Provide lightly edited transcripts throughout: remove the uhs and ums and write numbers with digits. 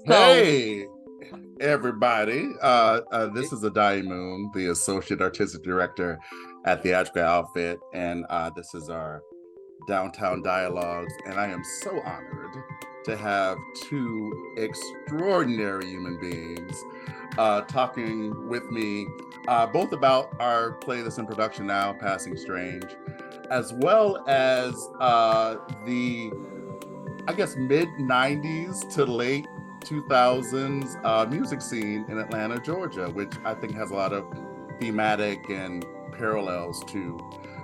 So, Hey, everybody. This is Addae Moon, the Associate Artistic Director at Theatrical Outfit, and this is our Downtown Dialogues. And I am so honored to have two extraordinary human beings talking with me, both about our play that's in production now, Passing Strange, as well as the I guess mid 90s to late 2000s music scene in Atlanta, Georgia, which I think has a lot of thematic and parallels to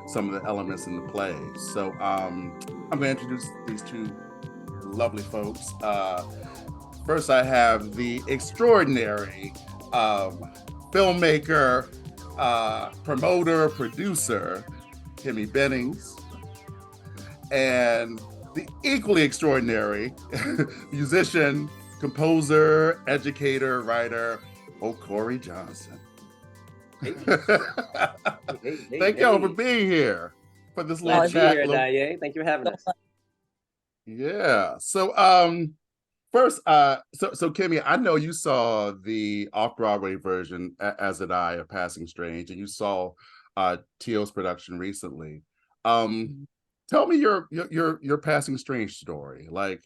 some of the elements in the play. So I'm going to introduce these two lovely folks. First, I have the extraordinary filmmaker, promoter, producer, Kemi Bennings, and the equally extraordinary musician, composer, educator, writer, Okorie Johnson. Hey. Thank y'all for being here for this little Glad to be chat. here, Addae. Thank you for having us. Yeah. So first so Kemi, I know you saw the off-Broadway version as did I of Passing Strange, and you saw T.O.'s production recently. Tell me your Passing Strange story, like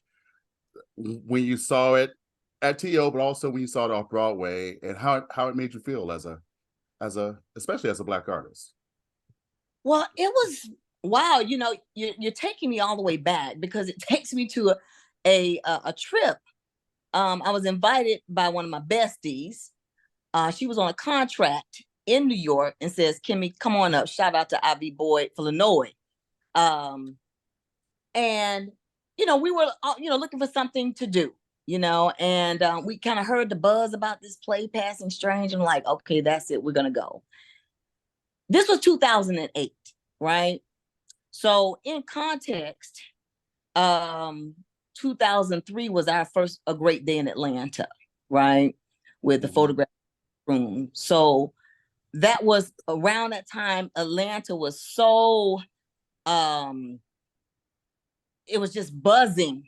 when you saw it at TO, but also when you saw it off Broadway, and how it made you feel as a especially as a Black artist. well, it was wow. You're taking me all the way back because it takes me to a trip. I was invited by one of my besties. She was on a contract in New York and says, "Kimmy, come on up." Shout out to Ivy Boyd, Illinois. And we were looking for something to do, and we kind of heard the buzz about this play Passing Strange, and like, okay, that's it, we're gonna go. This was 2008, right? So in context, 2003 was our first A Great Day in Atlanta, right, with the photograph room. So that was around that time. Atlanta was so it was just buzzing,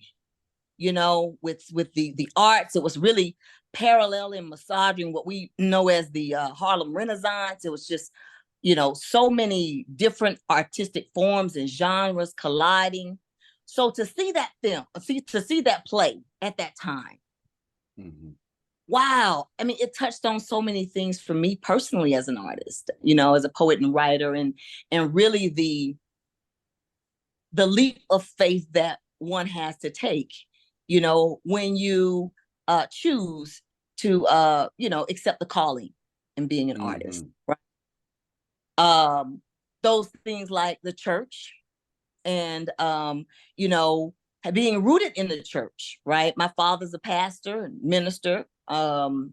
with the arts. It was really paralleling, massaging what we know as the Harlem Renaissance. It was just, so many different artistic forms and genres colliding. So to see that film, to see that play at that time, wow. I mean, it touched on so many things for me personally as an artist, as a poet and writer, and really the leap of faith that one has to take, when you choose to, accept the calling and being an artist, right? Those things like the church and, being rooted in the church, right? My father's a pastor and minister, the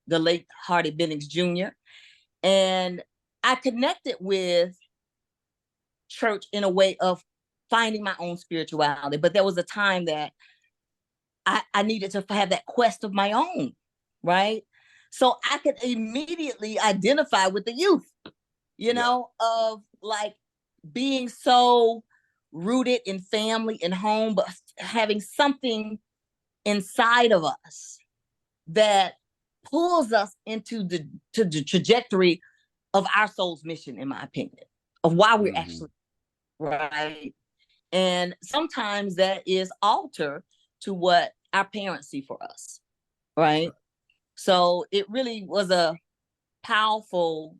late Hardy Bennings Jr. And I connected with church in a way of finding my own spirituality. But there was a time that I needed to have that quest of my own, right? So I could immediately identify with the youth, of like being so rooted in family and home, but having something inside of us that pulls us into the trajectory of our soul's mission, in my opinion, of why we're actually right. And sometimes that is alter to what our parents see for us, right? So it really was a powerful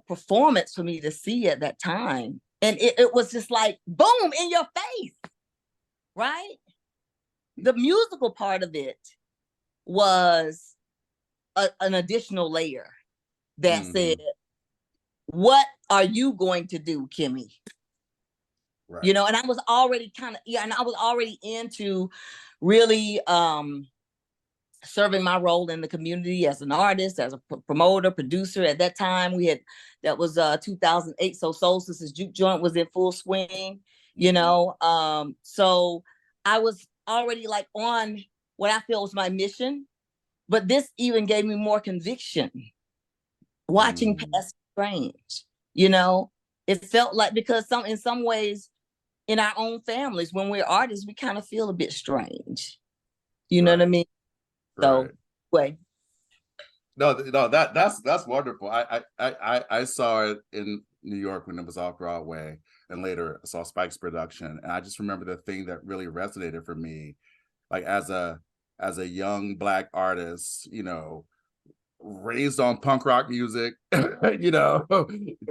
performance for me to see at that time. And it was just like, boom, in your face, right? The musical part of it was an additional layer that said, what are you going to do, Kemi? Right. And I was already into really serving my role in the community as an artist, as a promoter, producer. At that time, that was 2008, so Soul Sisters Juke Joint was in full swing, so I was already like on what I feel was my mission, but this even gave me more conviction watching Passing Strange. It felt like, because in some ways in our own families, when we're artists, we kind of feel a bit strange. You know what I mean? So, way. No, that's wonderful. I saw it in New York when it was off Broadway, and later I saw Spike's production, and I just remember the thing that really resonated for me, like as a young Black artist, you know, raised on punk rock music, you know,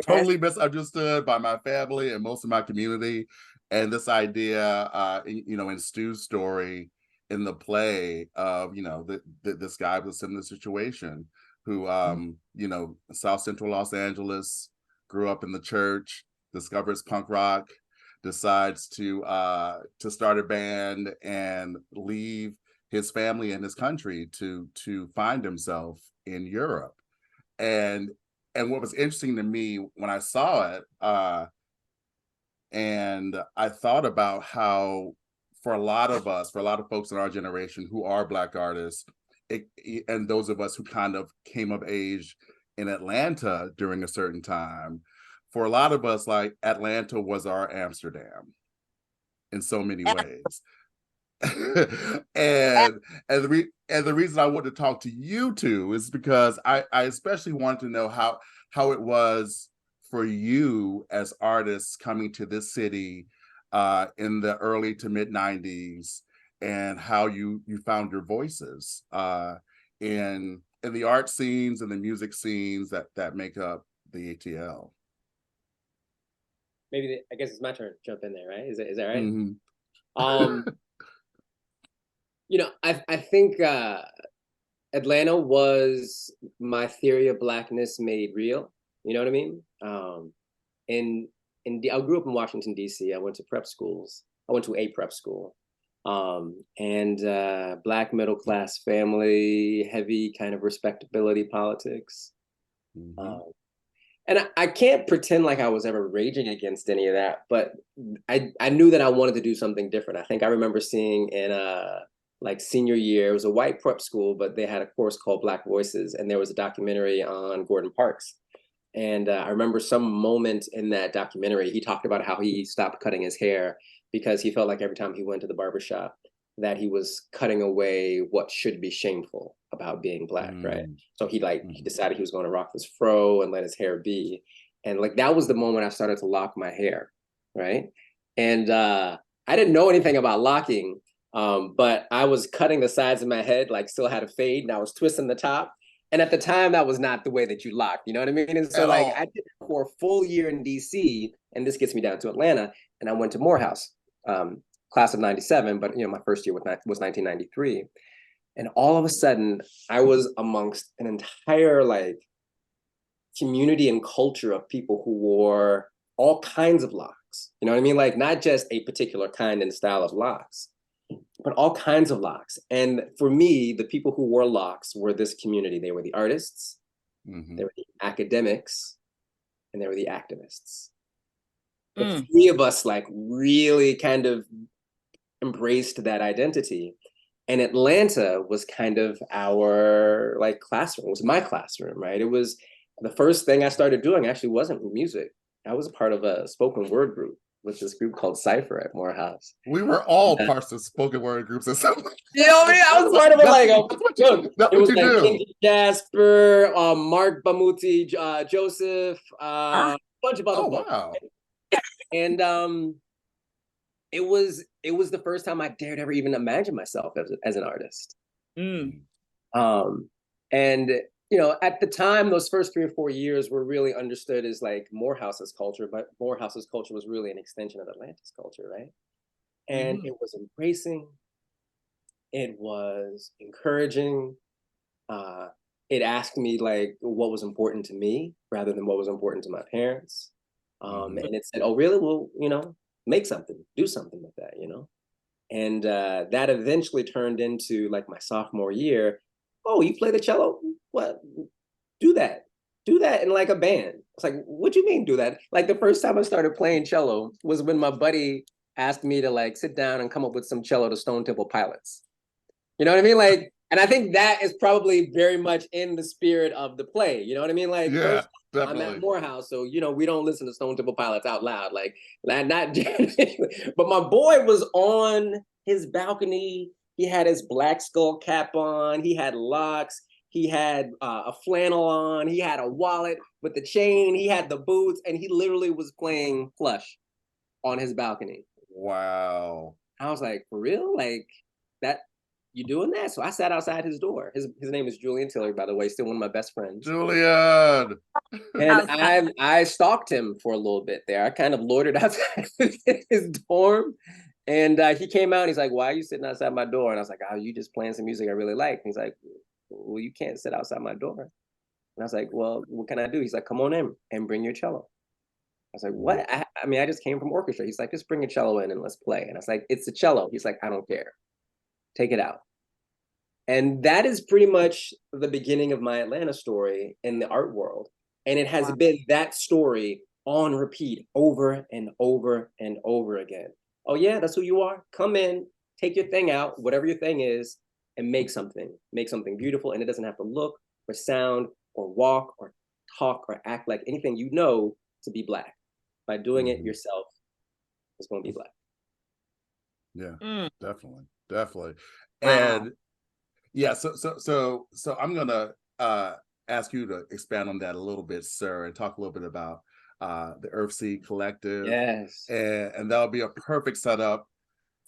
totally misunderstood by my family and most of my community, and this idea, you know, in Stu's story in the play of, you know, this guy was in this situation who, you know, South Central Los Angeles, grew up in the church, discovers punk rock, decides to start a band and leave his family and his country to find himself in Europe. And what was interesting to me when I saw it, and I thought about how for a lot of us, for a lot of folks in our generation who are Black artists, and those of us who kind of came of age in Atlanta during a certain time, for a lot of us, like Atlanta was our Amsterdam in so many ways. and the reason I wanted to talk to you two is because I especially wanted to know how it was for you as artists coming to this city in the early to mid 90s, and how you found your voices in the art scenes and the music scenes that make up the ATL. Maybe I guess it's my turn to jump in there, right? Is that right? Mm-hmm. You know, I think Atlanta was my theory of Blackness made real. You know what I mean? I grew up in Washington, D.C. I went to prep schools. I went to a prep school. And Black middle class family, heavy kind of respectability politics. Mm-hmm. And I can't pretend like I was ever raging against any of that, but I knew that I wanted to do something different. I think I remember seeing in like senior year, it was a white prep school, but they had a course called Black Voices, and there was a documentary on Gordon Parks. And I remember some moment in that documentary, he talked about how he stopped cutting his hair because he felt like every time he went to the barbershop that he was cutting away what should be shameful about being Black, right? So he decided he was going to rock this fro and let his hair be. And like, that was the moment I started to lock my hair, right? And I didn't know anything about locking, but I was cutting the sides of my head, like still had a fade, and I was twisting the top. And at the time, that was not the way that you locked, you know what I mean? And so like, I did it for a full year in DC, and this gets me down to Atlanta, and I went to Morehouse, class of 97, but you know, my first year was 1993. And all of a sudden, I was amongst an entire like community and culture of people who wore all kinds of locks. You know what I mean? Like not just a particular kind and style of locks, but all kinds of locks. And for me, the people who wore locks were this community. They were the artists, they were the academics, and they were the activists. The three of us like really kind of embraced that identity. And Atlanta was kind of our like classroom. It was my classroom, right? It was the first thing I started doing actually wasn't music. I was a part of a spoken word group with this group called Cypher at Morehouse. We were all parts of spoken word groups at some point. You know what I mean? I was part of it like, it was like King Jasper, Mark Bamuti, Joseph, a bunch of other folks. Wow. And it was the first time I dared ever even imagine myself as an artist. And you know, at the time, those first 3 or 4 years were really understood as like Morehouse's culture, but Morehouse's culture was really an extension of Atlanta's culture, right? And it was embracing, it was encouraging. It asked me like what was important to me rather than what was important to my parents. And it said, oh, really? Well, you know, make something, do something with that, you know? And that eventually turned into like my sophomore year. Oh, you play the cello? What? Do that in like a band. It's like, what do you mean do that? Like the first time I started playing cello was when my buddy asked me to like sit down and come up with some cello to Stone Temple Pilots. You know what I mean? Like, and I think that is probably very much in the spirit of the play. You know what I mean? Like, yeah, first, I'm at Morehouse, so you know we don't listen to Stone Temple Pilots out loud, like not. But my boy was on his balcony He had his black skull cap on. He had locks. He had a flannel on. He had a wallet with the chain. He had the boots, and he literally was playing Plush on his balcony. Wow. I was like, for real? Like that? You doing that? So I sat outside his door. His name is Julian Tiller, by the way, still one of my best friends. Julian. And I stalked him for a little bit there. I kind of loitered outside his dorm. And he came out and he's like, why are you sitting outside my door? And I was like, oh, you just playing some music I really like. And he's like, well, you can't sit outside my door. And I was like, well, what can I do? He's like, come on in and bring your cello. I was like, what? I mean, I just came from orchestra. He's like, just bring your cello in and let's play. And I was like, it's a cello. He's like, I don't care. Take it out. And that is pretty much the beginning of my Atlanta story in the art world. And it has been that story on repeat over and over and over again. Oh yeah, that's who you are? Come in, take your thing out, whatever your thing is, and make something beautiful. And it doesn't have to look or sound or walk or talk or act like anything you know to be Black. By doing it yourself, it's going to be Black. Yeah, definitely. Wow. And yeah, so I'm gonna ask you to expand on that a little bit, sir, and talk a little bit about the Earthsea Collective. Yes. And that'll be a perfect setup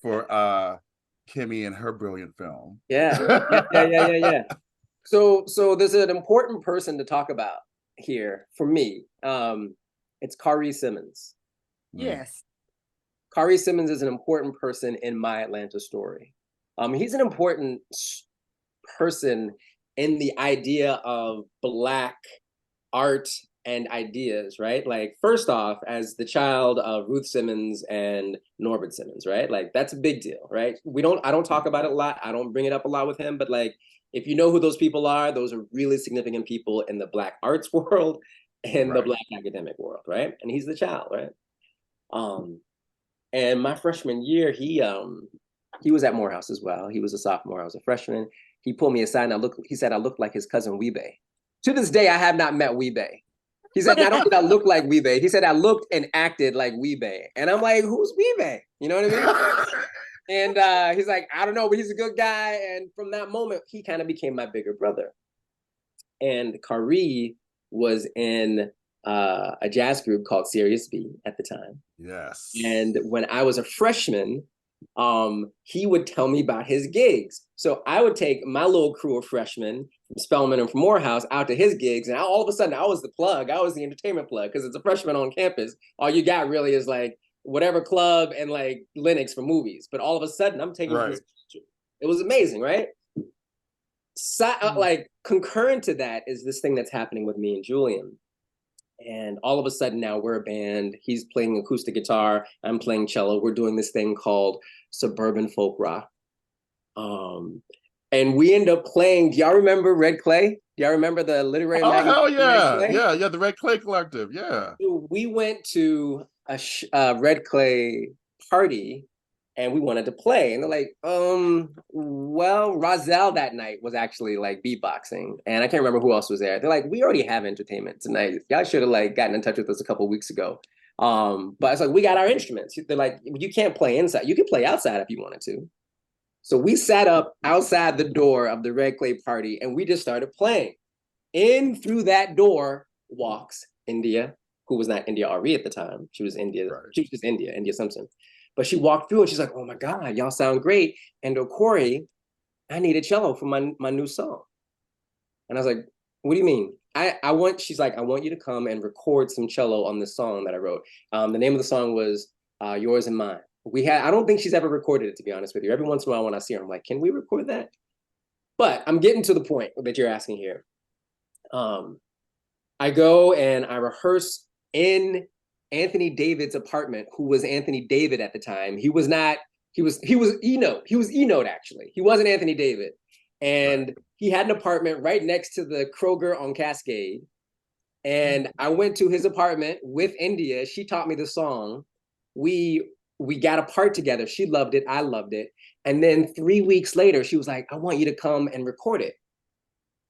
for Kemi and her brilliant film. Yeah. So there's an important person to talk about here for me. It's Kari Simmons. Yes. Kari Simmons is an important person in my Atlanta story. He's an important person in the idea of Black art and ideas, right? Like, first off, as the child of Ruth Simmons and Norbert Simmons, right? Like, that's a big deal, right? I don't talk about it a lot. I don't bring it up a lot with him, but like, if you know who those people are, those are really significant people in the Black arts world and the Black academic world, right? And he's the child, right? And my freshman year, he was at Morehouse as well. He was a sophomore. I was a freshman. He pulled me aside and he said I looked like his cousin Weebay. To this day, I have not met Weebay. He said, not only did I look like Weebay, he said I looked and acted like Weebay. And I'm like, who's Weebay? You know what I mean? And he's like, I don't know, but he's a good guy. And from that moment, he kind of became my bigger brother. And Kari was in a jazz group called Serious B at the time. Yes. And when I was a freshman, he would tell me about his gigs. So I would take my little crew of freshmen from Spelman and from Morehouse out to his gigs. And all of a sudden I was the plug. I was the entertainment plug because it's a freshman on campus. All you got really is like whatever club and like Linux for movies. But all of a sudden I'm taking this. It was amazing, right? So, like concurrent to that is this thing that's happening with me and Julian. And all of a sudden now we're a band. He's playing acoustic guitar. I'm playing cello. We're doing this thing called suburban folk rock. And we end up playing, do y'all remember Red Clay? Do y'all remember the literary magazine? Oh, hell yeah. Yeah, the Red Clay Collective, yeah. So we went to a Red Clay party and we wanted to play. And they're like, well, Rozelle that night was actually like beatboxing. And I can't remember who else was there. They're like, we already have entertainment tonight. Y'all should have like gotten in touch with us a couple of weeks ago. But it's like, we got our instruments. They're like, you can't play inside. You can play outside if you wanted to. So we sat up outside the door of the Red Clay party and we just started playing. In through that door walks India, who was not India Ari at the time. She was India. Right. She was just India Simpson. But she walked through and she's like, oh my God, y'all sound great. And Okorie, I need a cello for my new song. And I was like, what do you mean? She's like, I want you to come and record some cello on this song that I wrote. The name of the song was Yours and Mine. I don't think she's ever recorded it, to be honest with you. Every once in a while when I see her, I'm like, can we record that? But I'm getting to the point that you're asking here. I go and I rehearse in Anthony David's apartment, who was Anthony David at the time. He was E-Note. He was E-Note, actually. He wasn't Anthony David. And he had an apartment right next to the Kroger on Cascade. And I went to his apartment with India. She taught me the song. We got a part together. She loved it. I loved it. And then 3 weeks later, she was like, I want you to come and record it.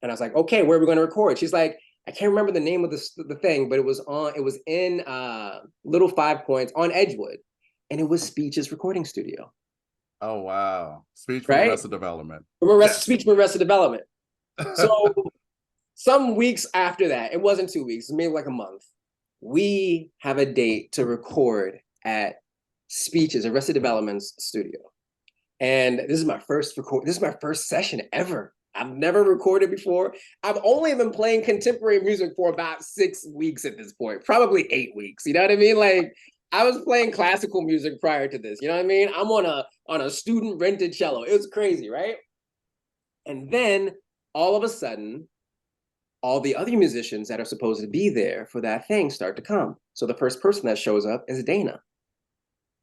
And I was like, okay, where are we going to record? She's like, I can't remember the name of the thing, but it was in Little 5 Points on Edgewood. And it was Speech's recording studio. Oh, wow. Speech from right? Arrested Development. Speech from Arrested Development. So some weeks after that, it wasn't 2 weeks, maybe like a month, we have a date to record at Speeches, Arrested Development's studio. And this is my first session ever. I've never recorded before. I've only been playing contemporary music for about 6 weeks at this point, probably 8 weeks. You know what I mean? Like, I was playing classical music prior to this. You know what I mean? I'm on a student rented cello. It was crazy, right? And then all of a sudden, all the other musicians that are supposed to be there for that thing start to come. So the first person that shows up is Dana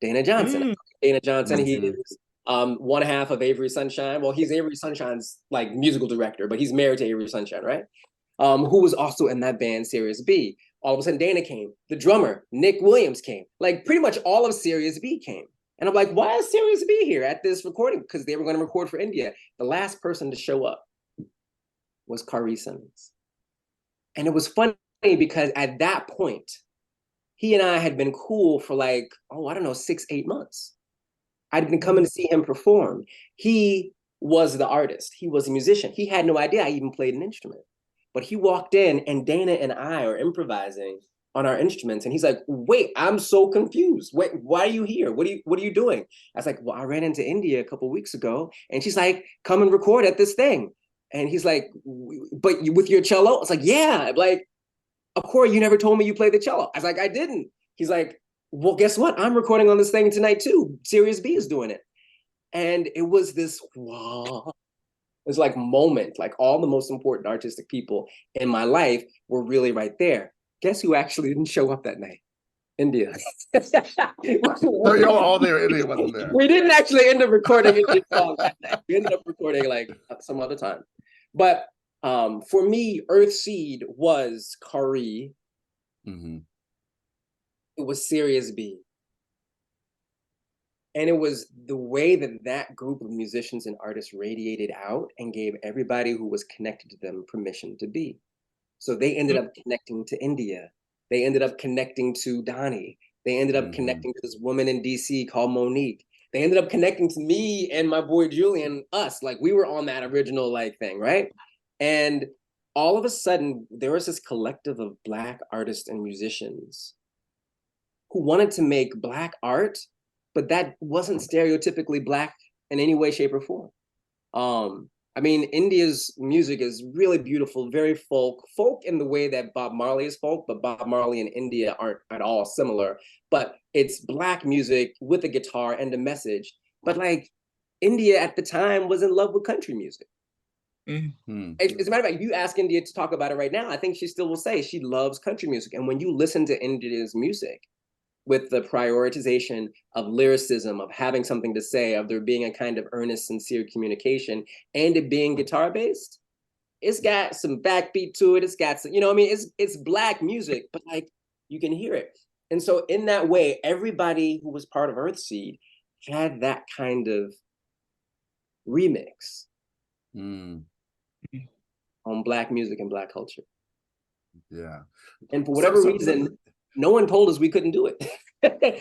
Johnson. Dana Johnson, he is one half of Avery Sunshine. Well, he's Avery Sunshine's like musical director, but he's married to Avery Sunshine, right? Who was also in that band Sirius B. All of a sudden, Dana came. The drummer, Nick Williams, came. Like pretty much all of Sirius B came. And I'm like, why is Sirius B here at this recording? Because they were going to record for India. The last person to show up was Kari Simmons. And it was funny because at that point, he and I had been cool for like, I don't know, 6-8 months. I'd been coming to see him perform. He was the artist. He was a musician. He had no idea I even played an instrument. But he walked in and Dana and I are improvising on our instruments. And he's like, wait, I'm so confused. Wait, why are you here? What are you doing? I was like, well, I ran into India a couple of weeks ago. And she's like, come and record at this thing. And he's like, but with your cello? I was like, yeah. Like, Okorie, you never told me you played the cello. I was like, I didn't. He's like, well, guess what? I'm recording on this thing tonight too. Sirius B is doing it. And it was this, wow. It was like moment, like all the most important artistic people in my life were really right there. Guess who actually didn't show up that night? India. So you're all there, India wasn't there. We didn't actually end up recording Indian songs that night. We ended up recording like some other time. But for me, Earthseed was Kari. Mm-hmm. It was Sirius B. And it was the way that that group of musicians and artists radiated out and gave everybody who was connected to them permission to be. So they ended up connecting to India. They ended up connecting to Donnie. They ended up connecting to this woman in DC called Monique. They ended up connecting to me and my boy Julian, us. Like we were on that original like thing, right? And all of a sudden, there was this collective of Black artists and musicians who wanted to make Black art, but that wasn't stereotypically Black in any way, shape, or form. I mean, India's music is really beautiful, very folk in the way that Bob Marley is folk, but Bob Marley and India aren't at all similar. But it's Black music with a guitar and a message. But like India at the time was in love with country music. Mm-hmm. As a matter of fact, if you ask India to talk about it right now, I think she still will say she loves country music. And when you listen to India's music, with the prioritization of lyricism, of having something to say, of there being a kind of earnest, sincere communication, and it being guitar-based, it's got some backbeat to it. It's got some, you know what I mean? It's Black music, but like you can hear it. And so in that way, everybody who was part of Earthseed had that kind of remix on Black music and Black culture. Yeah. And for whatever reason, no one told us we couldn't do it.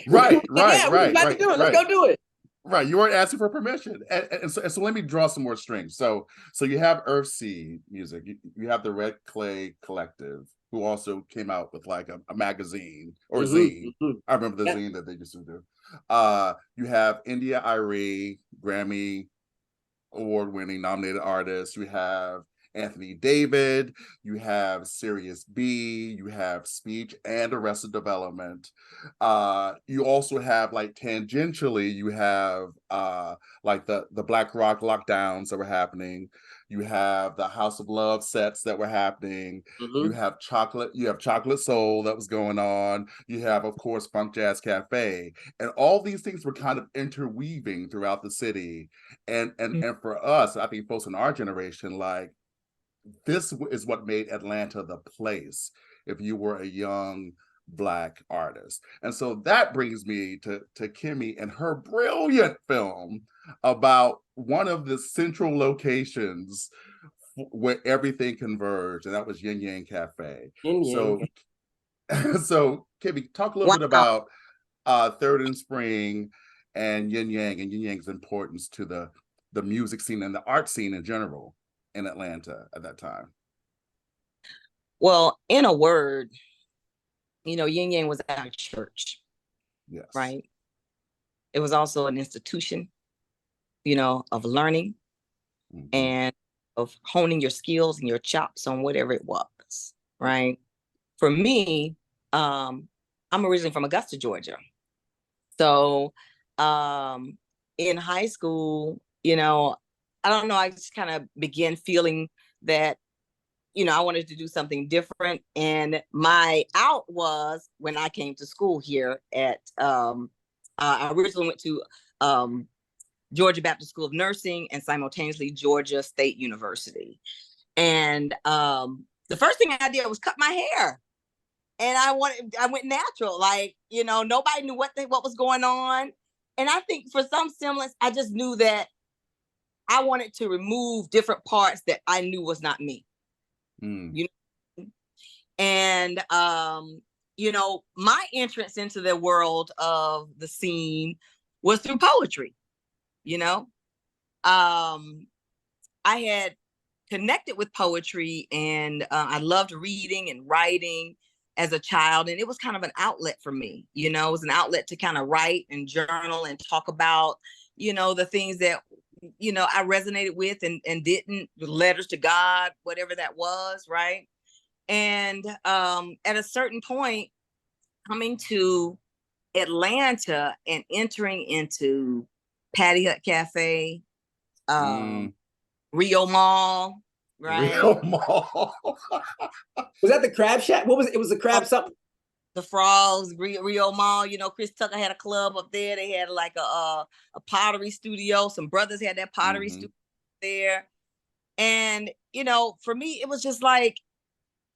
Right. Let's go do it. Right. You weren't asking for permission. And so let me draw some more strings. So you have Earthseed music. You have the Red Clay Collective, who also came out with like a magazine or zine. I remember the zine that they used to do. You have India Irie, Grammy award-winning nominated artist. You have Anthony David, you have Sirius B, you have Speech and Arrested Development. You also have like tangentially, you have like the Black Rock lockdowns that were happening. You have the House of Love sets that were happening. You have Chocolate Soul that was going on. You have, of course, Funk Jazz Cafe. And all these things were kind of interweaving throughout the city. And for us, I think folks in our generation, like, this is what made Atlanta the place if you were a young Black artist. And so that brings me to Kemi and her brilliant film about one of the central locations where everything converged, and that was Yin Yang Cafe. So Kemi, talk a little bit about Third and Spring and yin yang's importance to the music scene and the art scene in general in Atlanta at that time? Well, in a word, yin yang was our church, Yes. right? It was also an institution, of learning and of honing your skills and your chops on whatever it was, right? For me, I'm originally from Augusta, Georgia. So in high school, I don't know, I just kind of began feeling that, I wanted to do something different. And my out was when I came to school here at, I originally went to Georgia Baptist School of Nursing and simultaneously Georgia State University. And the first thing I did was cut my hair. And I went natural, like, nobody knew what was going on. And I think for some semblance, I just knew that I wanted to remove different parts that I knew was not me. And my entrance into the world of the scene was through poetry. I had connected with poetry, and I loved reading and writing as a child, and it was kind of an outlet for me. It was an outlet to kind of write and journal and talk about the things that I resonated with and didn't, letters to God, whatever that was, right? And at a certain point, coming to Atlanta and entering into Patty Hut Cafe, Rio Mall, right? Rio Mall. Was that the Crab Shack? What was it? It was the Crab something? The Frogs, Rio Mall. Chris Tucker had a club up there. They had like a pottery studio. Some brothers had that pottery studio there. And, for me, it was just like,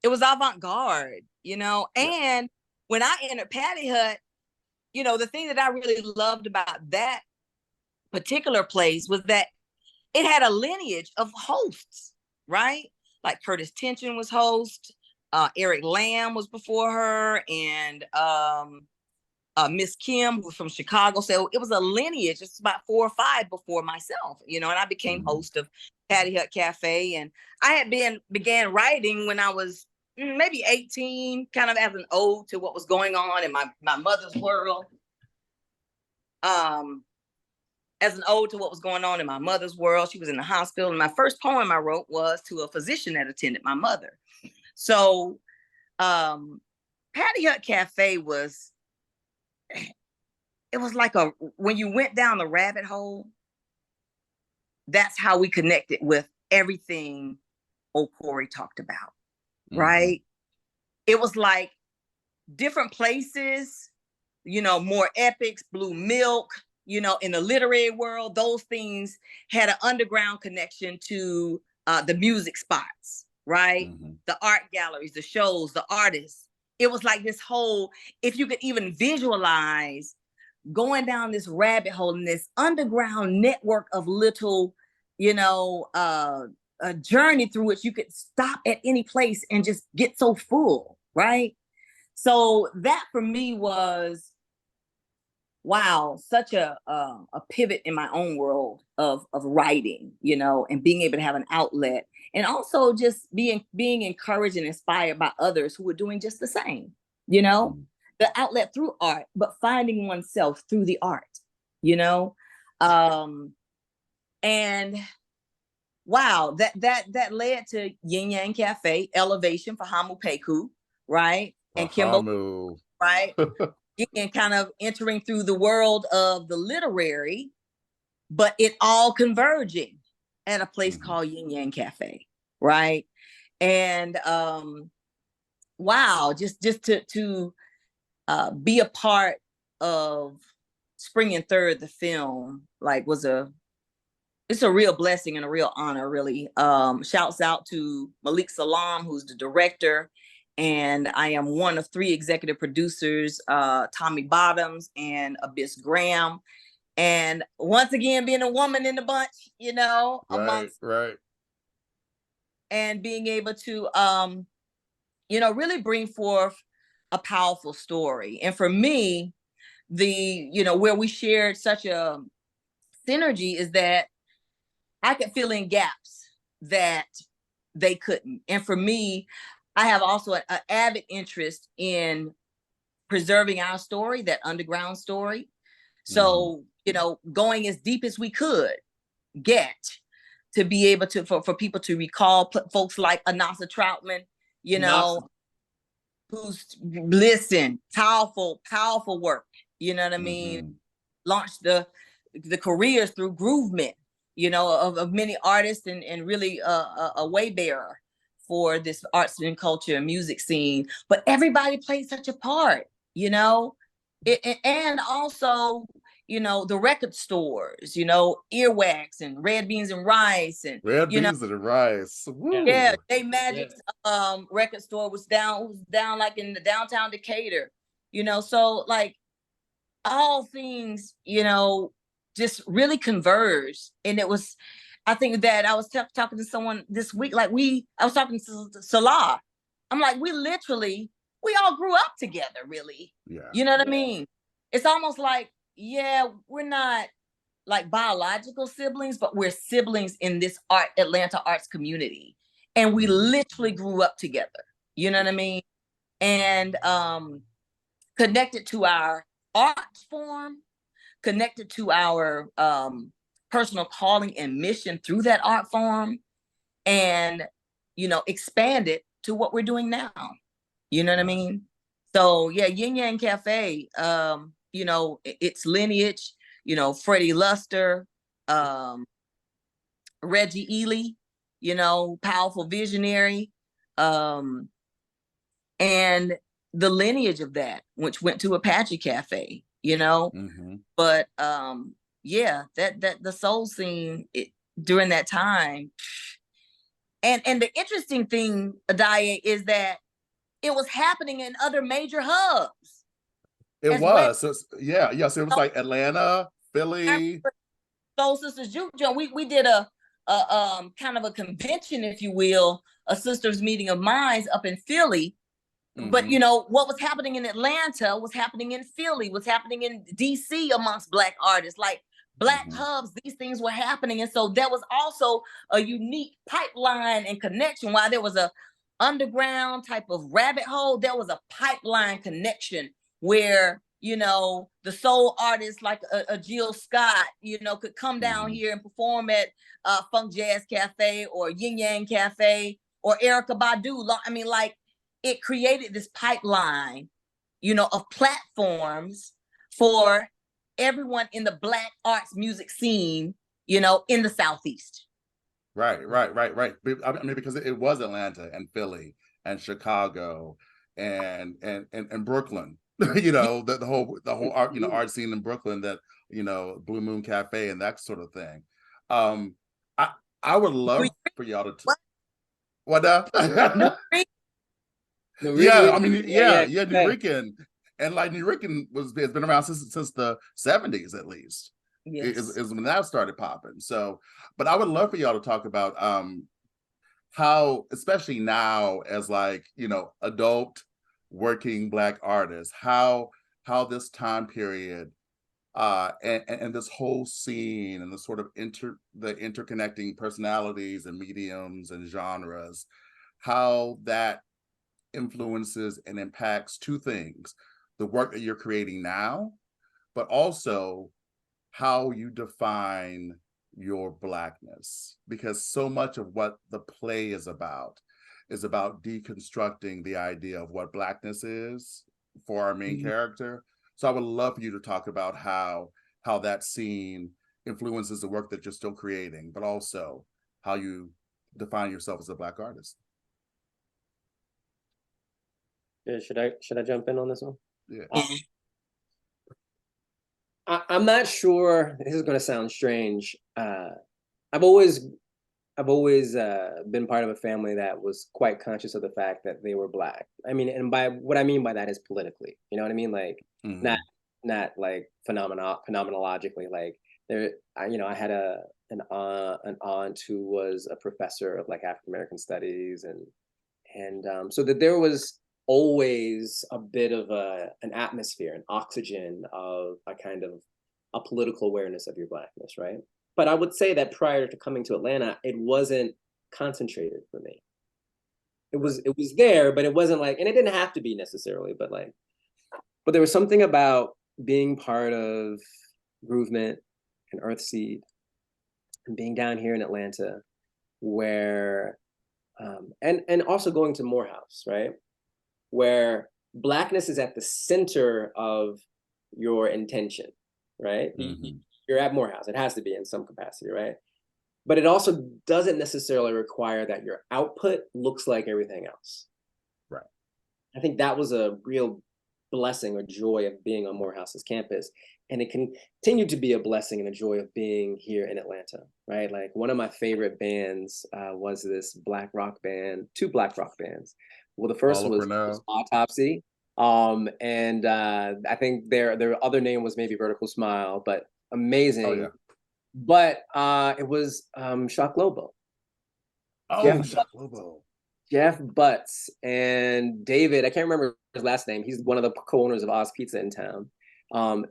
it was avant-garde, and when I entered Patty Hut, the thing that I really loved about that particular place was that it had a lineage of hosts, right? Like Curtis Tension was host, Eric Lamb was before her, and Miss Kim, who was from Chicago. So it was a lineage. It's about 4 or 5 before myself, and I became host of Patty Hut Cafe. And I had began writing when I was maybe 18, kind of as an ode to what was going on in my mother's world. As an ode to what was going on in my mother's world. She was in the hospital. And my first poem I wrote was to a physician that attended my mother. So Patty Hut Cafe was, it was like when you went down the rabbit hole, that's how we connected with everything Okorie talked about, right? It was like different places, more epics, Blue Milk, in the literary world, those things had an underground connection to the music spots, right? The art galleries, the shows, the artists. It was like this whole, if you could even visualize going down this rabbit hole in this underground network of little, a journey through which you could stop at any place and just get so full, right? So that for me was, wow, such a pivot in my own world of writing, and being able to have an outlet, and also just being encouraged and inspired by others who were doing just the same, the outlet through art, but finding oneself through the art, and wow, that led to Yin Yang Cafe, Elevation for Hamu Peku, right? And Kimbo, right? And kind of entering through the world of the literary, but it all converging at a place called Yin Yang Cafe, right? And wow, just to be a part of Spring and Third, the film, like it's a real blessing and a real honor, really. Shouts out to Malik Salam, who's the director. And I am one of 3 executive producers, Tommy Bottoms and Abyss Graham. And once again, being a woman in the bunch, amongst right. And being able to, really bring forth a powerful story. And for me, where we shared such a synergy is that I could fill in gaps that they couldn't. And for me, I have also an avid interest in preserving our story, that underground story. So, going as deep as we could get to be able to, for people to recall folks like Anasa Troutman, who's powerful work. You know what I mean? Launched the careers through groovement, of many artists and really a way bearer for this arts and culture and music scene. But everybody played such a part, and also, the record stores, Earwax and Red Beans and Rice and Beans and Rice. Woo. Yeah, Day Magic's record store was down like in the downtown Decatur, so like all things, just really converged. And it was, I think that I was talking to someone this week, I was talking to Salah. I'm like, we all grew up together, really. Yeah. You know what I mean? It's almost like, we're not like biological siblings, but we're siblings in this Atlanta arts community. And we literally grew up together. You know what I mean? And connected to our art form, connected to our personal calling and mission through that art form, and expanded to what we're doing now. You know what I mean? So Yin Yang Cafe, its lineage, Freddie Luster, Reggie Ely, powerful visionary, and the lineage of that, which went to Apache Cafe, but that the soul scene during that time. And the interesting thing, Addae, is that it was happening in other major hubs. It was. So so it was like Atlanta, Philly. Soul Sisters Juke, we did a kind of a convention, if you will, a sisters meeting of minds up in Philly. But what was happening in Atlanta was happening in Philly, was happening in DC amongst Black artists, like Black hubs. These things were happening, and so there was also a unique pipeline and connection. While there was a underground type of rabbit hole, there was a pipeline connection where the soul artists like a Jill Scott, could come down here and perform at Funk Jazz Cafe or Yin Yang Cafe, or Erykah Badu. I mean, like, it created this pipeline, of platforms for everyone in the Black arts music scene, in the Southeast. Right. I mean, because it was Atlanta and Philly and Chicago and Brooklyn. The whole art, art scene in Brooklyn, that, Blue Moon Cafe and that sort of thing. I would love for y'all to what now? New Rican. And like New Rican has been around since the 70s at least. Yes. Is when that started popping. So, but I would love for y'all to talk about how, especially now as like, adult working Black artists, how this time period and this whole scene and the sort of interconnecting personalities and mediums and genres, how that influences and impacts two things: the work that you're creating now, but also how you define your Blackness. Because so much of what the play is about deconstructing the idea of what Blackness is for our main character. So I would love for you to talk about how that scene influences the work that you're still creating, but also how you define yourself as a Black artist. Yeah, should I jump in on this one? Yeah. I'm not sure. This is going to sound strange. I've always been part of a family that was quite conscious of the fact that they were Black. I mean, and by what I mean by that is politically. You know what I mean? Like not like phenomenologically. Like there, I had an aunt who was a professor of like African American studies, and so that there was always a bit of an atmosphere, an oxygen of a kind of a political awareness of your Blackness, right? But I would say that prior to coming to Atlanta, it wasn't concentrated for me. It was there, but it wasn't like, and it didn't have to be necessarily, but there was something about being part of Groovement and Earthseed and being down here in Atlanta where, and also going to Morehouse, right? Where Blackness is at the center of your intention, right? Mm-hmm. You're at Morehouse, it has to be in some capacity, right? But it also doesn't necessarily require that your output looks like everything else. Right. I think that was a real blessing or joy of being on Morehouse's campus. And it continued to be a blessing and a joy of being here in Atlanta, right? Like one of my favorite bands was this Black rock band, two Black rock bands. Well, the first was Autopsy. And I think their other name was maybe Vertical Smile, but amazing. Oh, yeah. But it was Shock Lobo. Oh, Shock Lobo. Jeff Butts and David, I can't remember his last name. He's one of the co-owners of Oz Pizza in town.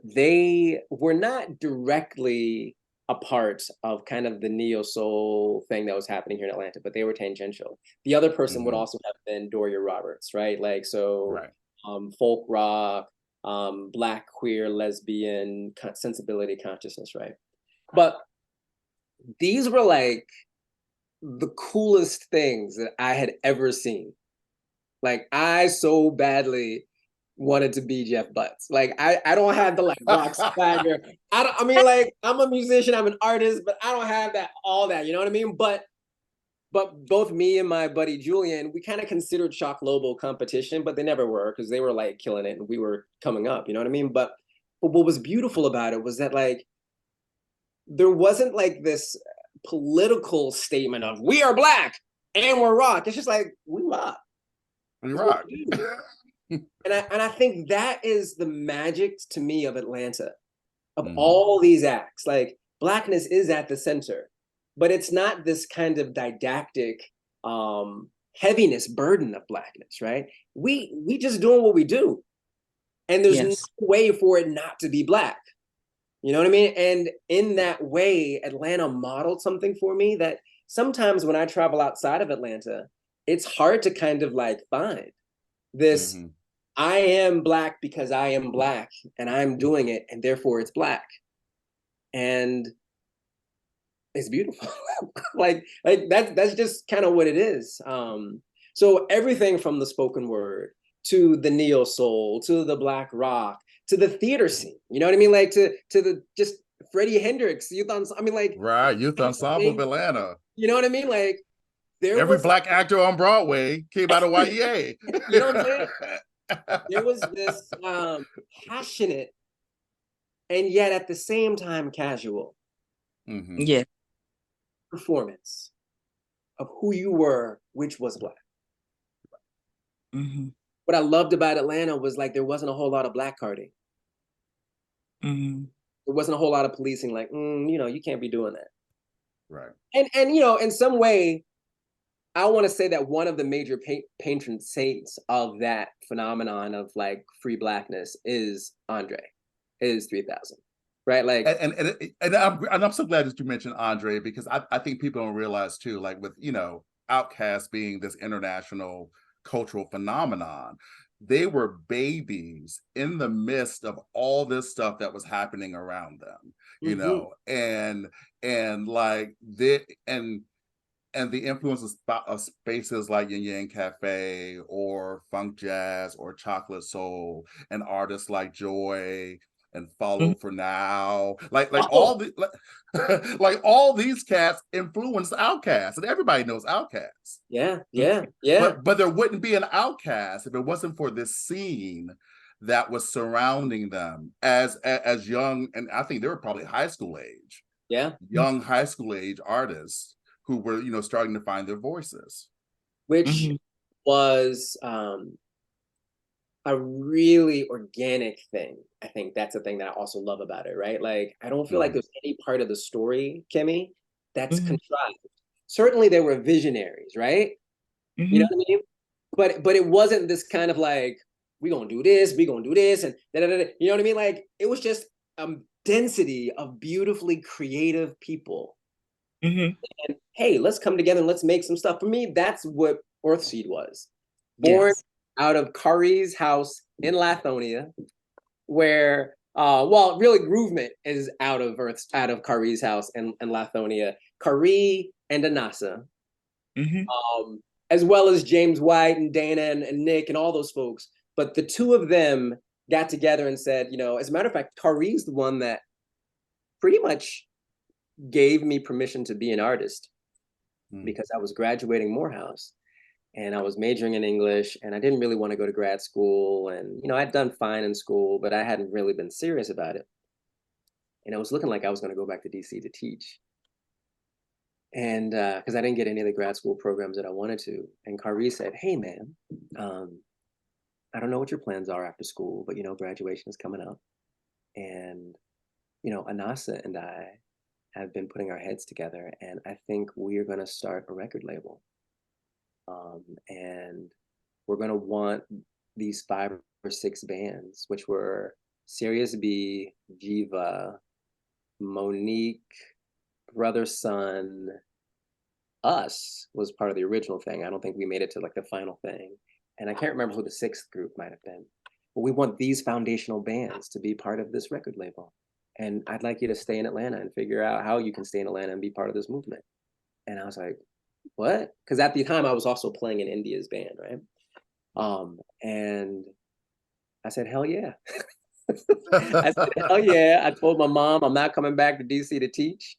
They were not directly a part of kind of the neo-soul thing that was happening here in Atlanta, but they were tangential. The other person would also have been Doria Roberts, right? Like, so folk rock, Black, queer, lesbian, sensibility, consciousness, right? But these were like the coolest things that I had ever seen. Like, I so badly wanted to be Jeff Butts. Like, I don't have the like rock swagger. I mean, like, I'm a musician, I'm an artist, but I don't have all that, you know what I mean? But both me and my buddy Julian, we kind of considered Shock Lobo competition, but they never were because they were like killing it and we were coming up, you know what I mean? But what was beautiful about it was that like, there wasn't like this political statement of we are Black and we're rock. It's just like, we rock. We rock. And I think that is the magic to me of Atlanta, of all these acts. Like, Blackness is at the center, but it's not this kind of didactic heaviness, burden of Blackness, right? We just doing what we do. And there's no way for it not to be Black. You know what I mean? And in that way, Atlanta modeled something for me that sometimes when I travel outside of Atlanta, it's hard to kind of like find this, I am Black because I am Black and I'm doing it and therefore it's Black. And it's beautiful. like that's just kind of what it is. So everything from the spoken word to the neo soul, to the Black rock, to the theater scene, you know what I mean? Like to the just Freddie Hendrix youth ensemble. I mean, like youth ensemble of Atlanta. You know what I mean? Like every Black actor on Broadway came out of YEA. You know what I'm saying? There was this passionate and yet at the same time casual performance of who you were, which was Black. What I loved about Atlanta was like there wasn't a whole lot of Black carding. There wasn't a whole lot of policing, like, you know, you can't be doing that. Right. And you know, in some way, I want to say that one of the major patron saints of that phenomenon of like free Blackness is Addae, is 3000. Right. Like and I'm so glad that you mentioned Addae, because I think people don't realize too, like with, you know, OutKast being this international cultural phenomenon, they were babies in the midst of all this stuff that was happening around them, you know, and like and the influences of spaces like Yin Yang Cafe or funk jazz or chocolate soul and artists like Joy and Follow for Now, like all the like all these cats influenced OutKast, and everybody knows OutKast. But there wouldn't be an OutKast if it wasn't for this scene that was surrounding them as young, and I think they were probably high school age, young high school age artists who were, you know, starting to find their voices, which was a really organic thing. I think that's the thing that I also love about it, right? Like, I don't feel like there's any part of the story, Kemi, that's contrived. Certainly there were visionaries, right? You know what I mean? but it wasn't this kind of like, we gonna do this, and da-da-da-da. You know what I mean? Like, it was just density of beautifully creative people. Mm-hmm. And hey, let's come together and let's make some stuff. For me, that's what Earthseed was. Born Yes. out of Karie's house in Lithonia, where well, really Groovement is out of Karie's house in Lithonia. Karie and Anasa, Mm-hmm. as well as James White and Dana and Nick and all those folks. But the two of them got together and said, you know, as a matter of fact, Karie's the one that pretty much gave me permission to be an artist because I was graduating Morehouse and I was majoring in English and I didn't really want to go to grad school. And, you know, I'd done fine in school, but I hadn't really been serious about it. And it was looking like I was going to go back to DC to teach. And because I didn't get any of the grad school programs that I wanted to. And Karie said, hey, man, I don't know what your plans are after school, but, you know, graduation is coming up. And, you know, Anasa and I have been putting our heads together. And I think we are going to start a record label. And we're going to want these 5 or 6 bands, which were Sirius B, Jiva, Monique, Brother Sun, us was part of the original thing. I don't think we made it to like the final thing. And I can't remember who the 6th group might have been. But we want these foundational bands to be part of this record label. And I'd like you to stay in Atlanta and figure out how you can stay in Atlanta and be part of this movement. And I was like, what? Because at the time I was also playing in India's band, right? And I said, hell yeah. I said, hell yeah. I told my mom I'm not coming back to DC to teach.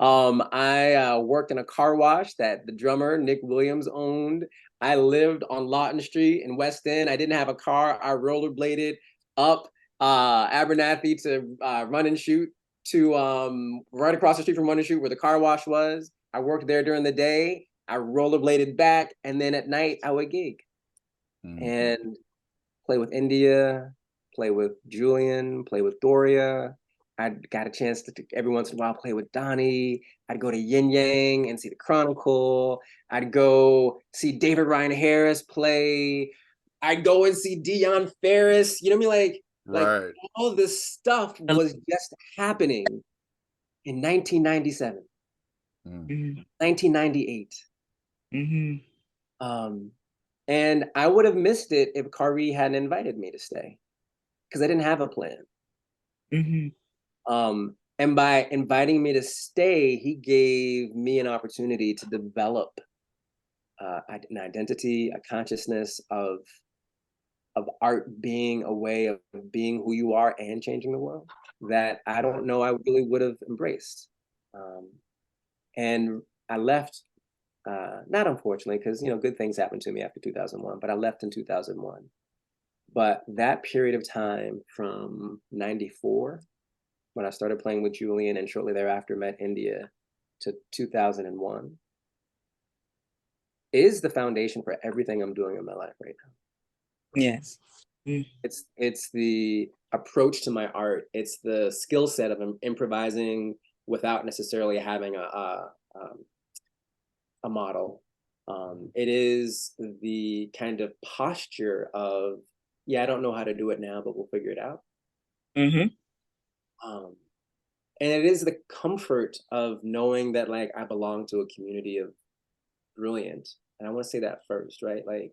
I worked in a car wash that the drummer, Nick Williams, owned. I lived on Lawton Street in West End. I didn't have a car. I rollerbladed up Abernathy to Run and Shoot to right across the street from Run and Shoot where the car wash was. I worked there during the day. I rollerbladed back. And then at night, I would gig and play with India, play with Julian, play with Doria. I got a chance to every once in a while play with Donnie. I'd go to Yin Yang and see the Chronicle. I'd go see David Ryan Harris play. I'd go and see Dion Ferris. You know what I mean? Like all of this stuff was just happening in 1997, 1998. And I would have missed it if Karie hadn't invited me to stay because I didn't have a plan. And by inviting me to stay, he gave me an opportunity to develop an identity, a consciousness of art being a way of being who you are and changing the world that I don't know I really would have embraced. And I left, not unfortunately, because you know good things happened to me after 2001, but I left in 2001. But that period of time from 94, when I started playing with Julian and shortly thereafter met India, to 2001, is the foundation for everything I'm doing in my life right now. Yes. It's the approach to my art. It's the skill set of improvising without necessarily having a model. It is the kind of posture of, yeah, I don't know how to do it now, but we'll figure it out. And it is the comfort of knowing that like I belong to a community of brilliant. And I want to say that first, right? Like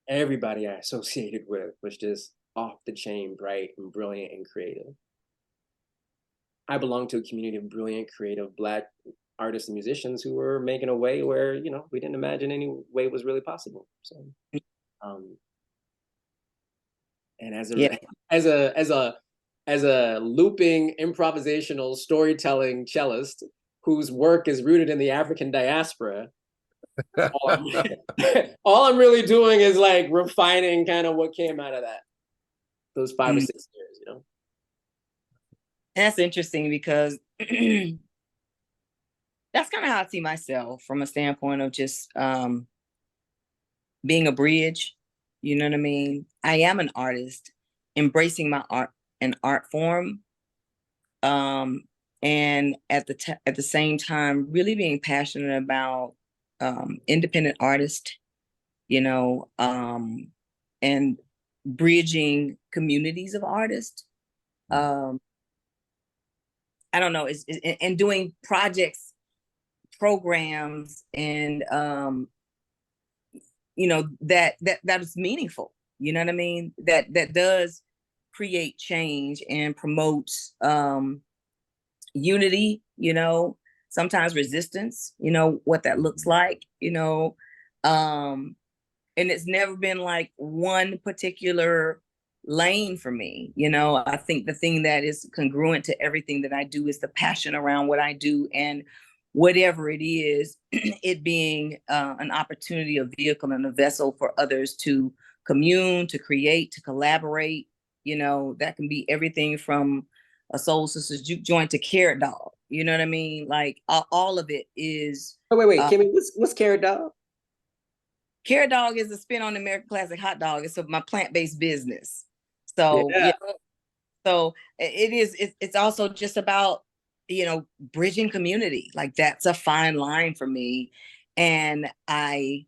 everybody I associated with was just off the chain, bright and brilliant and creative. I belong to a community of brilliant, creative Black artists and musicians who were making a way where, you know, we didn't imagine any way was really possible. So, and as a looping improvisational storytelling cellist whose work is rooted in the African diaspora, all I'm really doing is like refining kind of what came out of those 5 or 6 years, you know. That's interesting because that's kind of how I see myself from a standpoint of just being a bridge. You know what I mean? I am an artist, embracing my art and art form, and at the same time, really being passionate about independent artists, you know, and bridging communities of artists. I don't know, and doing projects, programs, and you know, that is meaningful. You know what I mean? That does create change and promotes unity, you know, sometimes resistance, you know, what that looks like, you know. And it's never been like one particular lane for me. You know, I think the thing that is congruent to everything that I do is the passion around what I do, and whatever it is, it being an opportunity, a vehicle, and a vessel for others to commune, to create, to collaborate. You know, that can be everything from a Soul Sisters juke joint to Carrot Dog. You know what I mean? Like all of it is. Oh, wait, Kemi, what's Carrot Dog? Carrot Dog is a spin on American Classic Hot Dog. It's my plant-based business. So yeah. So it's also just about, you know, bridging community. Like that's a fine line for me. And I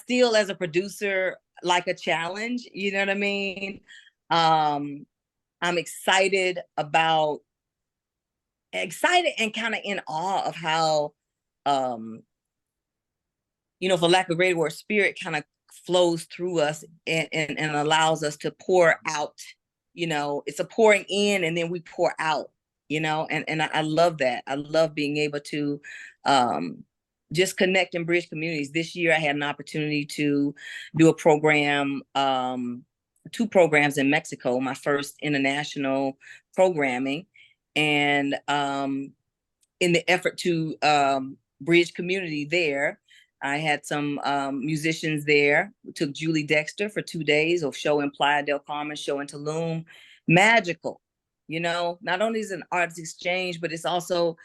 still, as a producer, like a challenge, you know what I mean? I'm excited and kind of in awe of how you know, for lack of a greater word, spirit kind of flows through us and allows us to pour out. You know, it's a pouring in and then we pour out, you know, and I love that. I love being able to just connect and bridge communities. This year I had an opportunity to do a program, 2 programs in Mexico, my first international programming. And in the effort to bridge community there, I had some musicians there. We took Julie Dexter for 2 days of show in Playa del Carmen, show in Tulum. Magical, you know, not only is it an arts exchange, but it also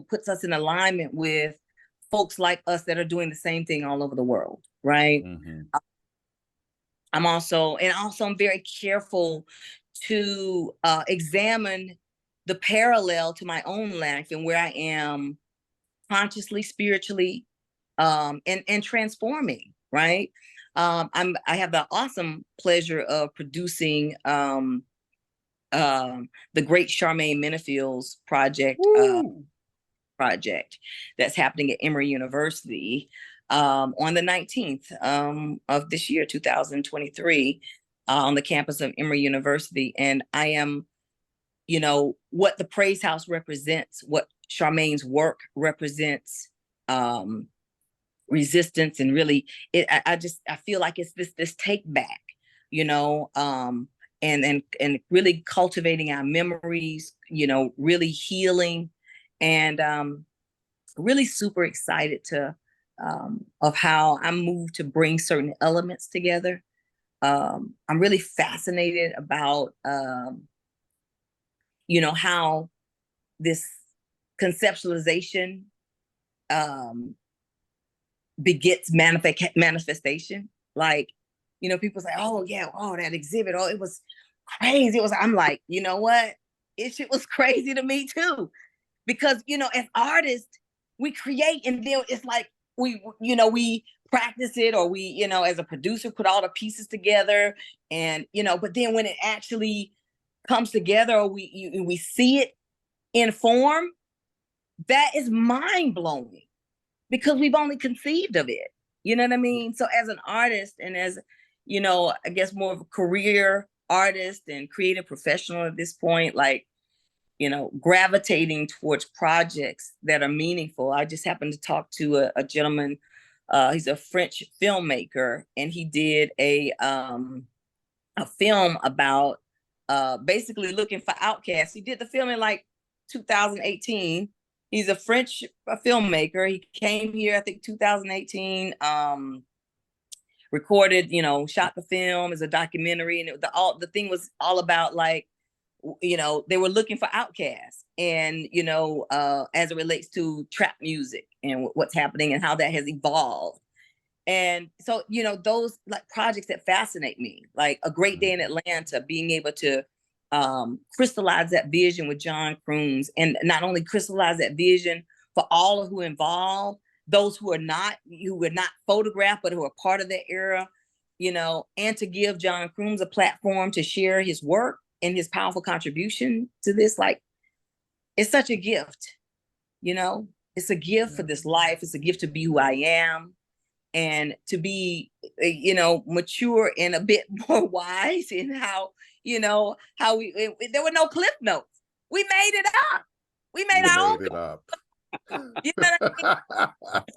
puts us in alignment with folks like us that are doing the same thing all over the world, right? Mm-hmm. I'm very careful to examine the parallel to my own life and where I am consciously, spiritually, and transforming, right? I have the awesome pleasure of producing the great Charmaine Menifield's project that's happening at Emory University on the 19th of this year, 2023, on the campus of Emory University. And I am, you know, what the Praise House represents, what Charmaine's work represents, resistance, and really I feel like it's this take back, you know, and really cultivating our memories, you know, really healing, and really super excited to of how I'm moved to bring certain elements together. I'm really fascinated about you know, how this conceptualization begets manifestation. Like, you know, people say, oh yeah, oh, that exhibit, oh, it was crazy. I'm like, you know what? It was crazy to me too. Because, you know, as artists, we create and then it's like we practice it, or we, you know, as a producer, put all the pieces together, and, you know, but then when it actually comes together, or we see it in form, that is mind-blowing, because we've only conceived of it. You know what I mean? So as an artist, and as, you know, I guess more of a career artist and creative professional at this point, like, you know, gravitating towards projects that are meaningful. I just happened to talk to a gentleman, he's a French filmmaker, and he did a film about basically looking for outcasts. He did the film in like 2018. He's a French filmmaker. He came here, I think, 2018, recorded, you know, shot the film as a documentary. And the thing was all about, like, you know, they were looking for outcasts, and, you know, as it relates to trap music and what's happening and how that has evolved. And so, you know, those like projects that fascinate me, like A Great Day in Atlanta, being able to crystallize that vision with John Crooms, and not only crystallize that vision for all of who involved, those who were not photographed, but who are part of that era, you know, and to give John Crooms a platform to share his work and his powerful contribution to this, like, it's such a gift, you know, it's a gift for this life. It's a gift to be who I am and to be, you know, mature and a bit more wise in how, you know, how there were no cliff notes. We made it up. We made our own. It up. You know what I mean?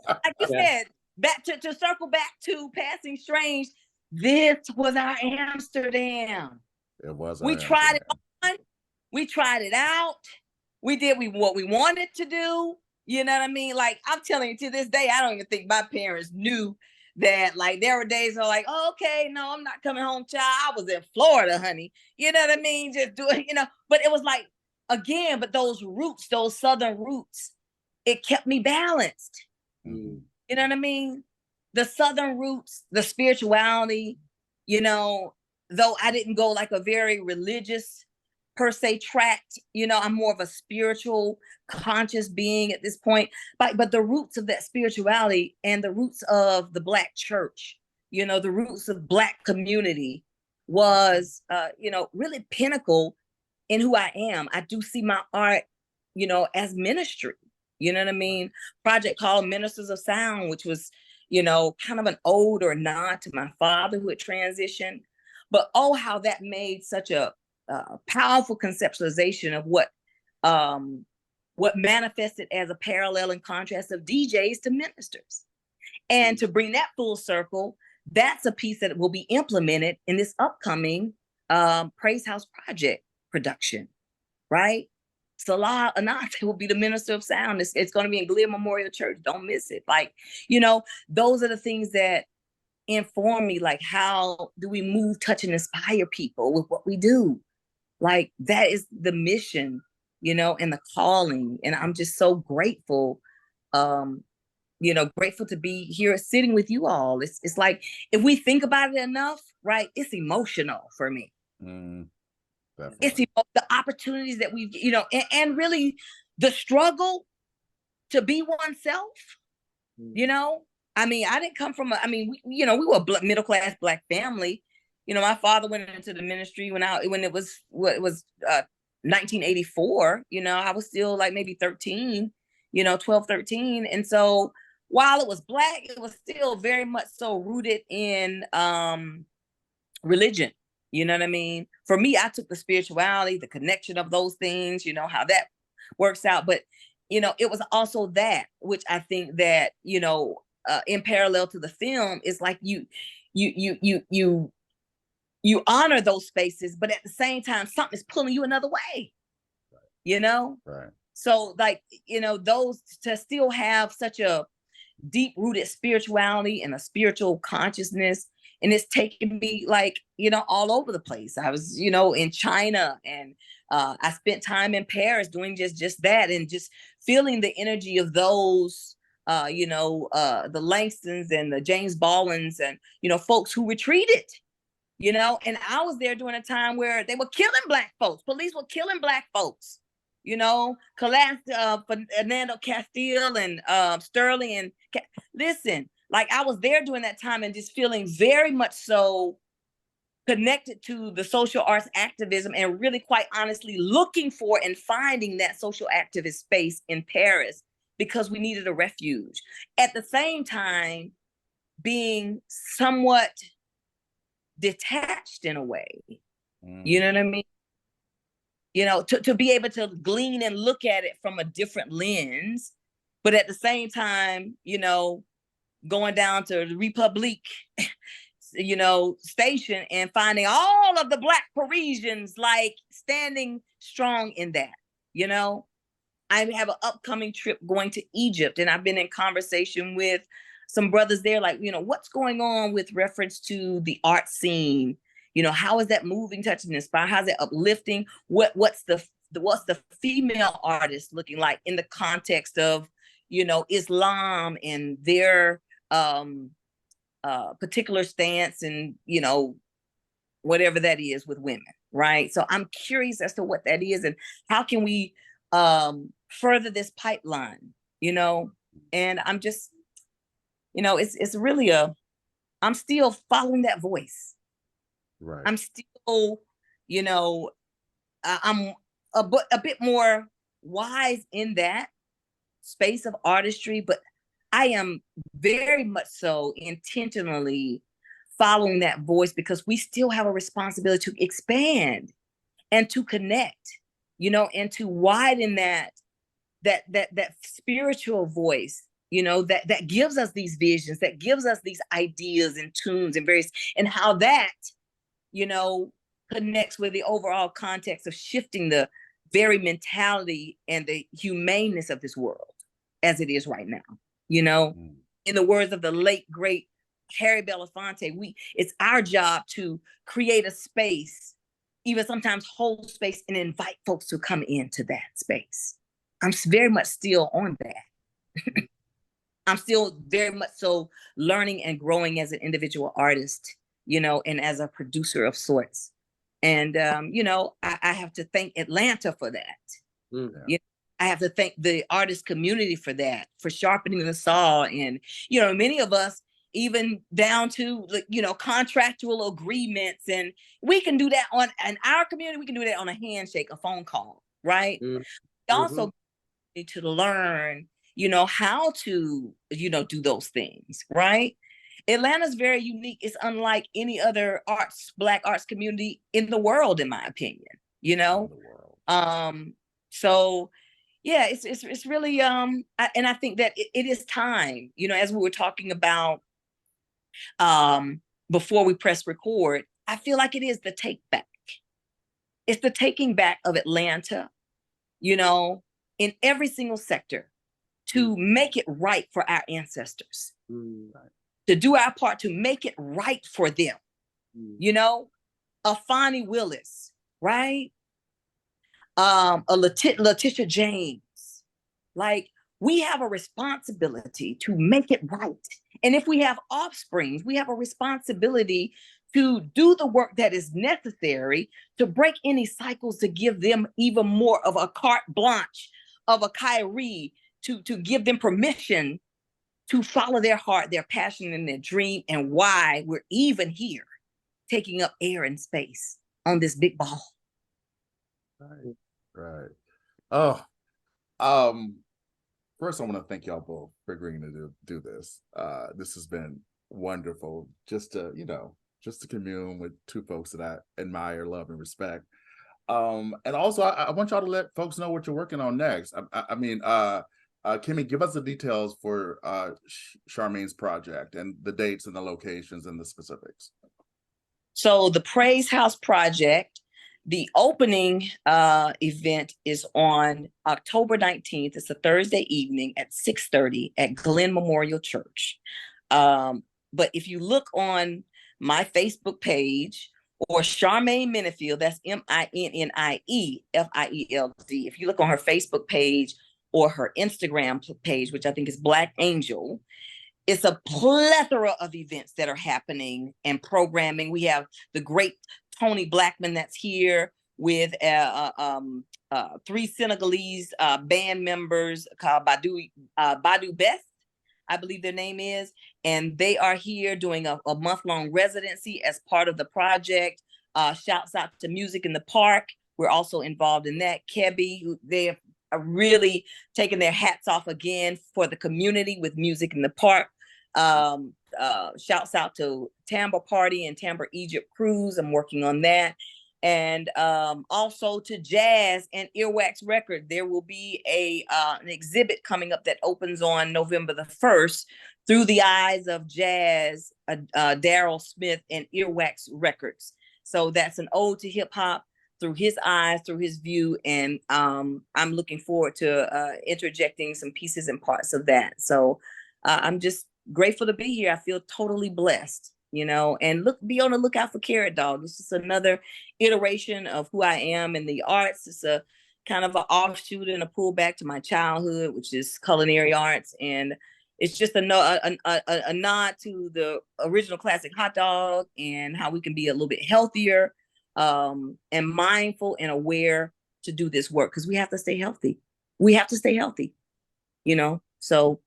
Like you said, back to circle back to Passing Strange, this was our Amsterdam. It was. We tried it on. We tried it out. We did what we wanted to do. You know what I mean? Like, I'm telling you, to this day, I don't even think my parents knew that. Like, there were days where like, oh, okay, no, I'm not coming home, child. I was in Florida, honey. You know what I mean? Just doing, you know. But it was like, again, but those roots, those Southern roots, it kept me balanced. Mm-hmm. You know what I mean? The Southern roots, the spirituality, you know, though I didn't go like a very religious per se track, you know, I'm more of a spiritual conscious being at this point, but the roots of that spirituality and the roots of the Black church, you know, the roots of Black community was, you know, really pinnacle in who I am. I do see my art, you know, as ministry. You know what I mean? Project called Ministers of Sound, which was, you know, kind of an ode or nod to my father who had transitioned. But oh, how that made such a powerful conceptualization of what manifested as a parallel and contrast of DJs to ministers. And to bring that full circle, that's a piece that will be implemented in this upcoming Praise House Project production, right? Salah Anat will be the minister of sound. It's going to be in Glear Memorial Church. Don't miss it. Like, you know, those are the things that inform me, like, how do we move, touch, and inspire people with what we do? Like, that is the mission, you know, and the calling. And I'm just so grateful, you know, grateful to be here sitting with you all. It's like, if we think about it enough, right, it's emotional for me. It's the opportunities that we've, you know, and really the struggle to be oneself, you know. I mean, I didn't come from we were a middle-class Black family. You know, my father went into the ministry when it was 1984, you know, I was still like maybe 13, you know, 12, 13. And so while it was Black, it was still very much so rooted in religion. You know what I mean? For me, I took the spirituality, the connection of those things, you know, how that works out. But, you know, it was also that, which I think that, you know, in parallel to the film, is like you honor those spaces, but at the same time, something's pulling you another way, you know? Right. So, like, you know, those to still have such a deep-rooted spirituality and a spiritual consciousness. And it's taken me, like, you know, all over the place. I was, you know, in China, and I spent time in Paris doing just that, and just feeling the energy of those, you know, the Langstons and the James Baldwins, and, you know, folks who retreated, you know. And I was there during a time where they were killing Black folks. Police were killing Black folks, you know, collapsed Fernando Castile and Sterling. And listen, like, I was there during that time and just feeling very much so connected to the social arts activism, and really, quite honestly, looking for and finding that social activist space in Paris because we needed a refuge. At the same time, being somewhat detached in a way, you know what I mean? You know, to be able to glean and look at it from a different lens, but at the same time, you know, going down to the Republique, you know, station, and finding all of the Black Parisians, like, standing strong in that, you know. I have an upcoming trip going to Egypt, and I've been in conversation with some brothers there, like, you know, what's going on with reference to the art scene? You know, how is that moving, touching, inspiring? How's it uplifting? What's the female artist looking like in the context of, you know, Islam and their particular stance, and, you know, whatever that is with women, right? So I'm curious as to what that is, and how can we further this pipeline, you know? And I'm just it's really I'm still following that voice. Right. I'm still, I'm a bit more wise in that space of artistry, but I am very much so intentionally following that voice because we still have a responsibility to expand and to connect, and to widen that spiritual voice, that gives us these visions, that gives us these ideas and tunes and various, and how that, connects with the overall context of shifting the very mentality and the humaneness of this world as it is right now. In the words of the late great Harry Belafonte, it's our job to create a space, even sometimes hold space, and invite folks to come into that space. I'm very much still on that. I'm still very much so learning and growing as an individual artist, and as a producer of sorts. And, I have to thank Atlanta for that. Yeah. I have to thank the artist community for that, for sharpening the saw. And, many of us, even down to, contractual agreements. And we can do that in our community. We can do that on a handshake, a phone call, right? Mm-hmm. Also need to learn, how to, do those things, right? Atlanta's very unique. It's unlike any other Black arts community in the world, in my opinion, In the world. So yeah, it's really, and I think that it is time, as we were talking about, before we press record, I feel like it is the take back. It's the taking back of Atlanta, in every single sector, to make it right for our ancestors, to do our part to make it right for them. A Fonnie Willis, right? A Letitia James. Like, we have a responsibility to make it right. And if we have offspring, we have a responsibility to do the work that is necessary to break any cycles, to give them even more of a carte blanche, of a Kyrie, to give them permission to follow their heart, their passion, and their dream, and why we're even here, taking up air and space on this big ball. Right. Oh, first I want to thank y'all both for agreeing to do this. This has been wonderful, just to commune with two folks that I admire, love, and respect. And also I want y'all to let folks know what you're working on next. I mean, Kemi, give us the details for Charmaine's project and the dates and the locations and the specifics. So the Praise House project, the opening event is on October 19th. It's a Thursday evening at 6:30 at Glenn Memorial Church. But if you look on my Facebook page, or Charmaine Minifield, that's MINNIEFIELD. If you look on her Facebook page or her Instagram page, which I think is Black Angel, it's a plethora of events that are happening and programming. We have the great Tony Blackman that's here with 3 Senegalese band members called Badu Best, I believe their name is. And they are here doing a month-long residency as part of the project. Shouts out to Music in the Park. We're also involved in that. Kemi, they are really taking their hats off again for the community with Music in the Park. Shouts out to Timbre Party and Timbre Egypt Cruise. I'm working on that. And also to Jazz and Earwax Record. There will be an exhibit coming up that opens on November the 1st, Through the Eyes of Jazz, Daryl Smith and Earwax Records. So that's an ode to hip hop through his eyes, through his view. And I'm looking forward to interjecting some pieces and parts of that. So I'm just grateful to be here. I feel totally blessed, and be on the lookout for Carrot Dog. It's just another iteration of who I am in the arts. It's a kind of an offshoot and a pullback to my childhood, which is culinary arts. And it's just a nod to the original classic hot dog and how we can be a little bit healthier and mindful and aware to do this work, because we have to stay healthy. We have to stay healthy, So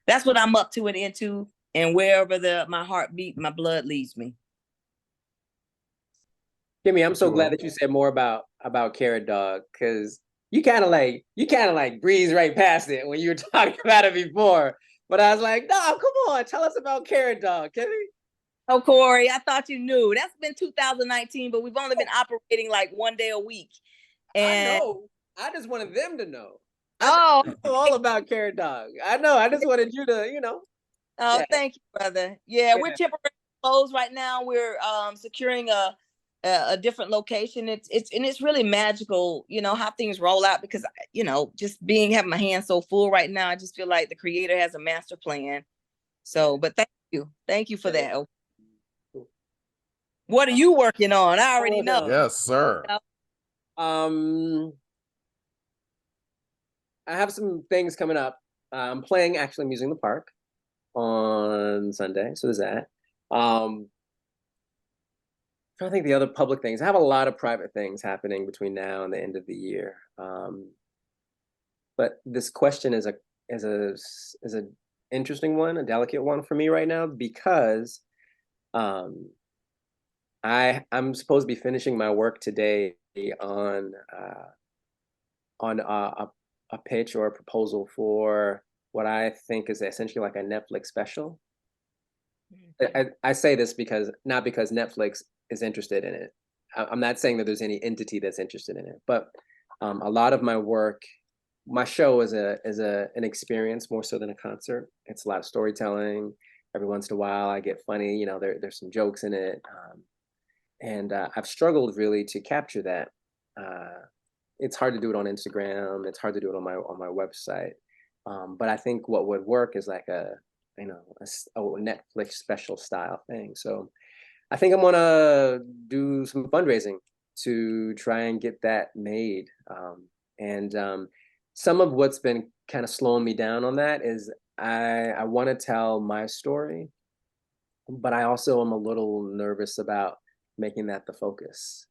that's what I'm up to and into. and wherever my heart beat, my blood leads me. Kemi, I'm so glad that you said more about Carrot Dog, because you kind of like breeze right past it when you were talking about it before. But I was like, no, come on, tell us about Carrot Dog, Kemi. Okorie, I thought you knew. That's been 2019, but we've only been operating like one day a week. And I know. I just wanted them to know. I know all about Carrot Dog. I know. I just wanted you to, Oh, yeah. Thank you, brother. Yeah, we're temporarily closed right now. We're securing a different location. It's really magical, how things roll out, because just having my hands so full right now, I just feel like the Creator has a master plan. So, but thank you for that. What are you working on? I already know. Yes, sir. I have some things coming up. I'm playing actually Music in the Park on Sunday, so there's that. I'm trying to think of the other public things. I have a lot of private things happening between now and the end of the year. But this question is a interesting one, a delicate one for me right now, because I'm supposed to be finishing my work today on a pitch or a proposal for what I think is essentially like a Netflix special. I say this not because Netflix is interested in it. I'm not saying that there's any entity that's interested in it, but a lot of my work, my show is an experience more so than a concert. It's a lot of storytelling. Every once in a while, I get funny. There's some jokes in it, and I've struggled really to capture that. It's hard to do it on Instagram. It's hard to do it on my website. But I think what would work is like a Netflix special style thing. So I think I'm gonna do some fundraising to try and get that made. And some of what's been kind of slowing me down on that is I want to tell my story, but I also am a little nervous about making that the focus.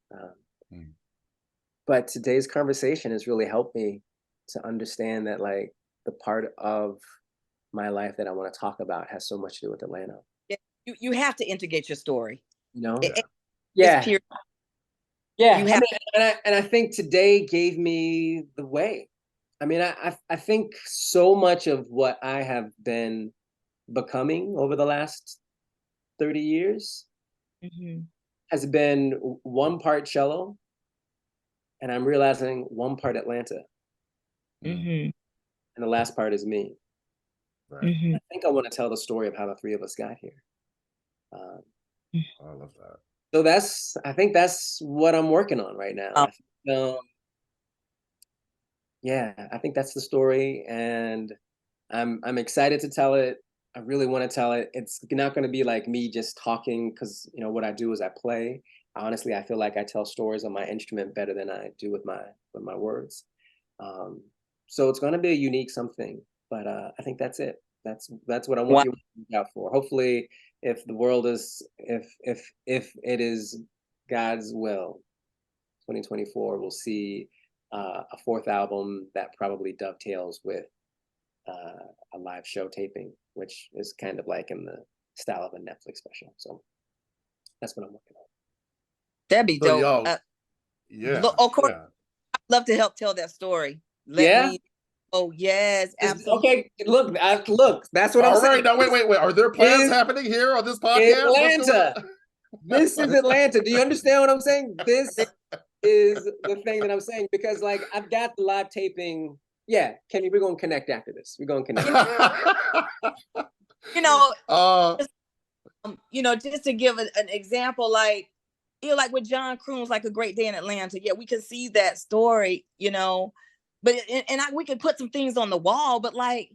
But today's conversation has really helped me to understand that like the part of my life that I want to talk about has so much to do with Atlanta. Yeah, you have to integrate your story. Yeah. You have and I think today gave me the way. I mean, I think so much of what I have been becoming over the last 30 years has been one part cello, and I'm realizing one part Atlanta. And the last part is me. Right. I think I want to tell the story of how the three of us got here. I love that. So I think that's what I'm working on right now. I think that's the story, and I'm excited to tell it. I really want to tell it. It's not going to be like me just talking, because what I do is I play. Honestly, I feel like I tell stories on my instrument better than I do with my words. So it's going to be a unique something, but I think that's it. That's what I want you to look out for. Hopefully, if the world is, if it is God's will, 2024, we'll see a fourth album that probably dovetails with a live show taping, which is kind of like in the style of a Netflix special. So that's what I'm working on. That'd be dope. Of course, yeah. I'd love to help tell that story. Oh yes, absolutely. Okay, look, that's what I'm saying. All right, now wait. Are there plans happening here on this podcast? Atlanta. This is Atlanta. Do you understand what I'm saying? This is the thing that I'm saying, because like I've got the live taping. Yeah, Kemi, we're gonna connect after this. We're gonna connect. Just to give an example, like with John Croon's like A Great Day in Atlanta. Yeah, we can see that story, but we could put some things on the wall, but like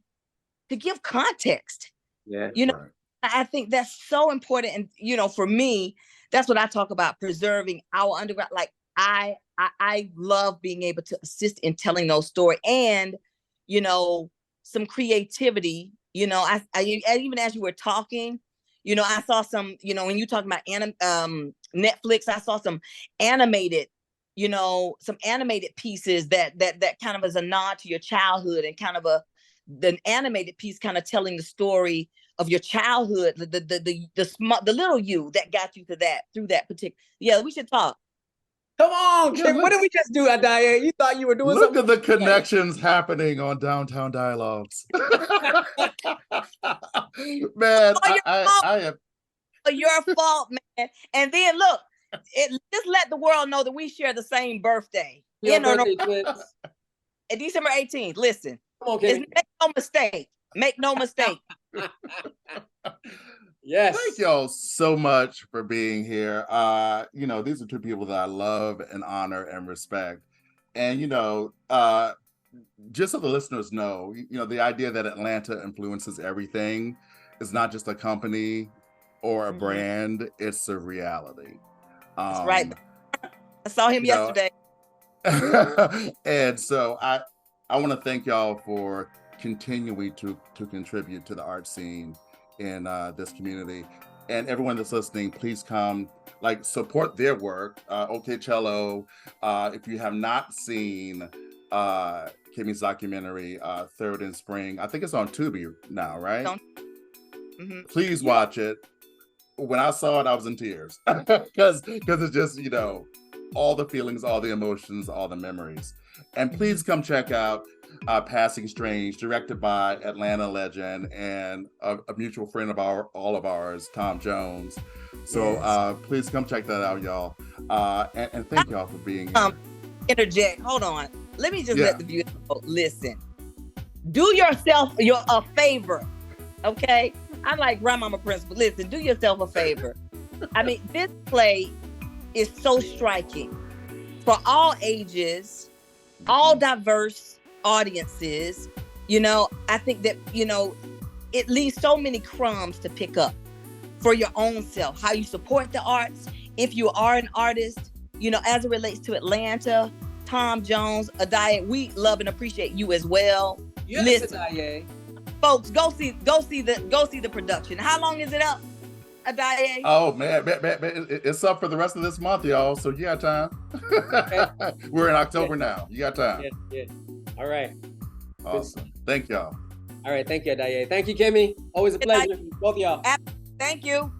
to give context. Yeah, right. I think that's so important, and for me, that's what I talk about, preserving our underground. Like I love being able to assist in telling those stories, and some creativity. I even as you were talking, I saw some, when you talking about Netflix, I saw some animated, some animated pieces that kind of is a nod to your childhood, and kind of an animated piece kind of telling the story of your childhood, the little you that got you to that through that particular. Yeah, we should talk. Come on, Yeah, Kim. What did we just do, Addae? You thought you were doing Look something. at the connections happening on Downtown Dialogues. Man, I am. Your fault, man. And then look, just let the world know that we share the same birthday. Your birthday, twins. December 18th. Listen, Come on, Kemi. make no mistake. Make no mistake. Yes. Thank y'all so much for being here. You know, these are two people that I love and honor and respect. And, you know, just so the listeners know, you know, the idea that Atlanta influences everything is not just a company or a brand, it's a reality. That's right. I saw him yesterday. And so I want to thank y'all for continuing to contribute to the art scene in this community. And everyone that's listening, please come, like, support their work. OkCello, if you have not seen Kemi's documentary, Third in Spring, I think it's on Tubi now, right? Please watch it. When I saw it, I was in tears because it's just, you know, all the feelings, all the emotions, all the memories. And please come check out Passing Strange, directed by Atlanta legend and a mutual friend of all of ours, Tom Jones. So please come check that out, y'all. And thank y'all for being here. Interject. Hold on. Let me just let the viewer know. Listen. Do yourself a favor, okay? I like grandmama principle. Listen, do yourself a favor. I mean, this play is so striking for all ages, all diverse audiences. You know, I think that, you know, it leaves so many crumbs to pick up for your own self, how you support the arts. If you are an artist, you know, as it relates to Atlanta, Tom Jones, Addae, we love and appreciate you as well. Yes, listen, Addae. Folks, go see the production. How long is it up, Addae? Oh man, it's up for the rest of this month, y'all. So you got time. Okay. We're in October now. You got time. Yeah. All right. Awesome. Thank y'all. All right. Thank you, Addae. Thank you, Kemi. Always a pleasure. Both of y'all. Thank you.